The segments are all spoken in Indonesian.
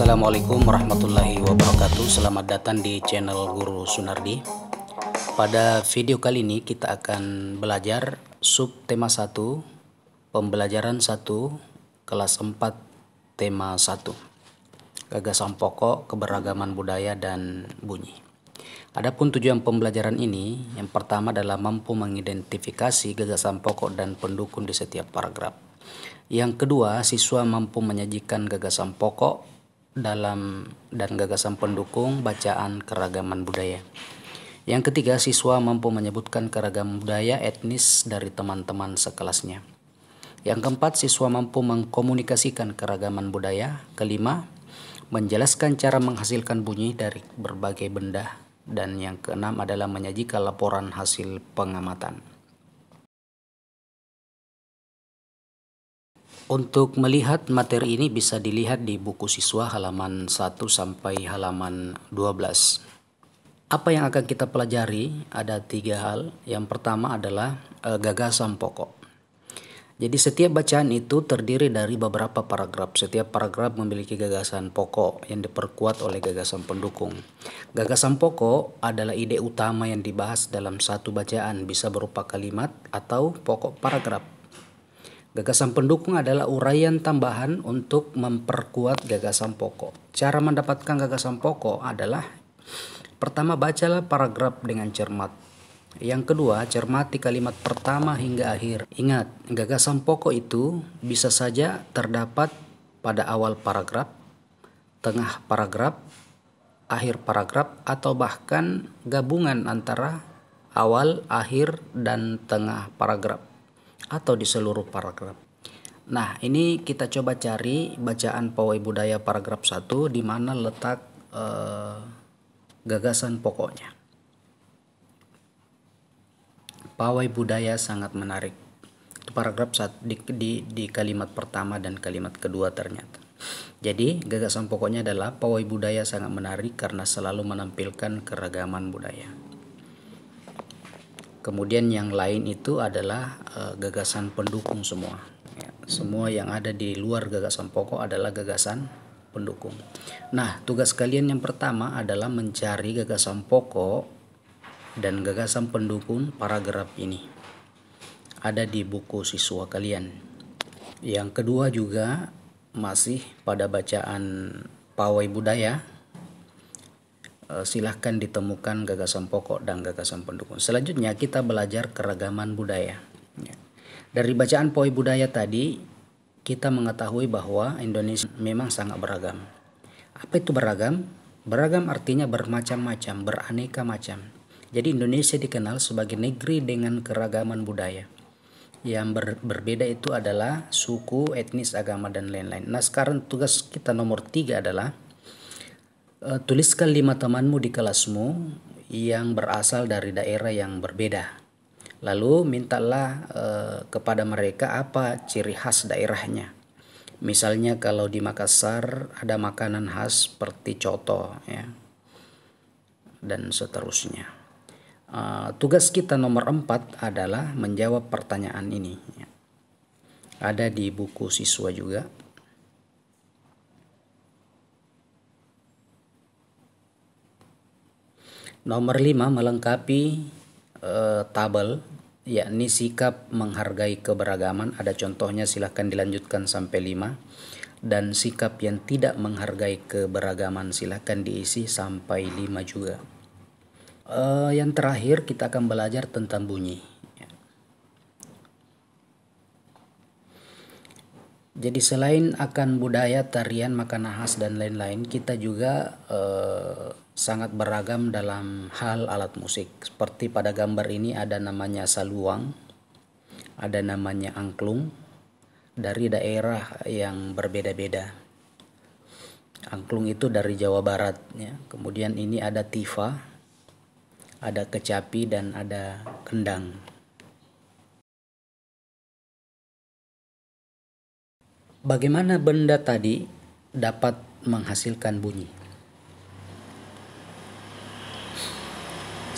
Assalamualaikum warahmatullahi wabarakatuh. Selamat datang di channel Guru Sunardi. Pada video kali ini kita akan belajar subtema 1, pembelajaran 1, kelas 4, tema 1, gagasan pokok, keberagaman budaya dan bunyi. Adapun tujuan pembelajaran ini, yang pertama adalah mampu mengidentifikasi gagasan pokok dan pendukung di setiap paragraf. Yang kedua, siswa mampu menyajikan gagasan pokok dan gagasan pendukung bacaan keragaman budaya. Yang ketiga, siswa mampu menyebutkan keragaman budaya etnis dari teman-teman sekelasnya. Yang keempat, siswa mampu mengkomunikasikan keragaman budaya. Kelima, menjelaskan cara menghasilkan bunyi dari berbagai benda. Dan yang keenam adalah menyajikan laporan hasil pengamatan. Untuk melihat materi ini bisa dilihat di buku siswa halaman 1 sampai halaman 12. Apa yang akan kita pelajari? Ada 3 hal. Yang pertama adalah gagasan pokok. Jadi setiap bacaan itu terdiri dari beberapa paragraf. Setiap paragraf memiliki gagasan pokok yang diperkuat oleh gagasan pendukung. Gagasan pokok adalah ide utama yang dibahas dalam satu bacaan, bisa berupa kalimat atau pokok paragraf. Gagasan pendukung adalah uraian tambahan untuk memperkuat gagasan pokok. Cara mendapatkan gagasan pokok adalah: pertama, bacalah paragraf dengan cermat. Yang kedua, cermati kalimat pertama hingga akhir. Ingat, gagasan pokok itu bisa saja terdapat pada awal paragraf, tengah paragraf, akhir paragraf, atau bahkan gabungan antara awal, akhir, dan tengah paragraf, atau di seluruh paragraf. Nah, ini kita coba cari bacaan pawai budaya paragraf 1 di mana letak gagasan pokoknya. Pawai budaya sangat menarik. Paragraf 1 di kalimat pertama dan kalimat kedua ternyata. Jadi, gagasan pokoknya adalah pawai budaya sangat menarik karena selalu menampilkan keragaman budaya. Kemudian yang lain itu adalah gagasan pendukung semua. Ya, semua yang ada di luar gagasan pokok adalah gagasan pendukung. Nah, tugas kalian yang pertama adalah mencari gagasan pokok dan gagasan pendukung paragraf ini. Ada di buku siswa kalian. Yang kedua juga masih pada bacaan pawai budaya. Silahkan ditemukan gagasan pokok dan gagasan pendukung. Selanjutnya kita belajar keragaman budaya. Dari bacaan pawai budaya tadi kita mengetahui bahwa Indonesia memang sangat beragam. Apa itu beragam? Beragam artinya bermacam-macam, beraneka macam. Jadi Indonesia dikenal sebagai negeri dengan keragaman budaya. Yang berbeda itu adalah suku, etnis, agama, dan lain-lain. Nah, sekarang tugas kita nomor 3 adalah tuliskan 5 temanmu di kelasmu yang berasal dari daerah yang berbeda. Lalu mintalah kepada mereka apa ciri khas daerahnya. Misalnya kalau di Makassar ada makanan khas seperti coto, ya, dan seterusnya. Tugas kita nomor 4 adalah menjawab pertanyaan ini. Ya. Ada di buku siswa juga. Nomor 5, melengkapi tabel, yakni sikap menghargai keberagaman. Ada contohnya, silahkan dilanjutkan sampai 5. Dan sikap yang tidak menghargai keberagaman silahkan diisi sampai 5 juga. Yang terakhir kita akan belajar tentang bunyi. Jadi selain akan budaya, tarian, makanan khas, dan lain-lain, kita juga sangat beragam dalam hal alat musik. Seperti pada gambar ini ada namanya saluang, ada namanya angklung, dari daerah yang berbeda-beda. Angklung itu dari Jawa Barat, ya. Kemudian ini ada tifa, ada kecapi, dan ada kendang. Bagaimana benda tadi dapat menghasilkan bunyi?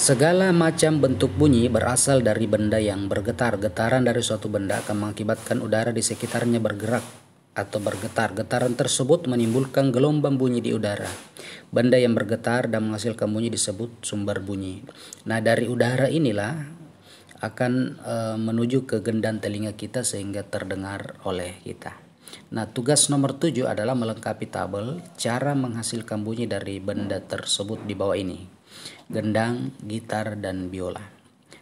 Segala macam bentuk bunyi berasal dari benda yang bergetar. Getaran dari suatu benda akan mengakibatkan udara di sekitarnya bergerak. atau bergetar. Getaran tersebut menimbulkan gelombang bunyi di udara. Benda yang bergetar dan menghasilkan bunyi disebut sumber bunyi. Nah, dari udara inilah akan menuju ke gendang telinga kita sehingga terdengar oleh kita. Nah, tugas nomor 7 adalah melengkapi tabel cara menghasilkan bunyi dari benda tersebut di bawah ini: gendang, gitar, dan biola.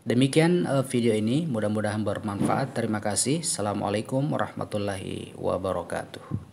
Demikian video ini, mudah-mudahan bermanfaat. Terima kasih. Assalamualaikum warahmatullahi wabarakatuh.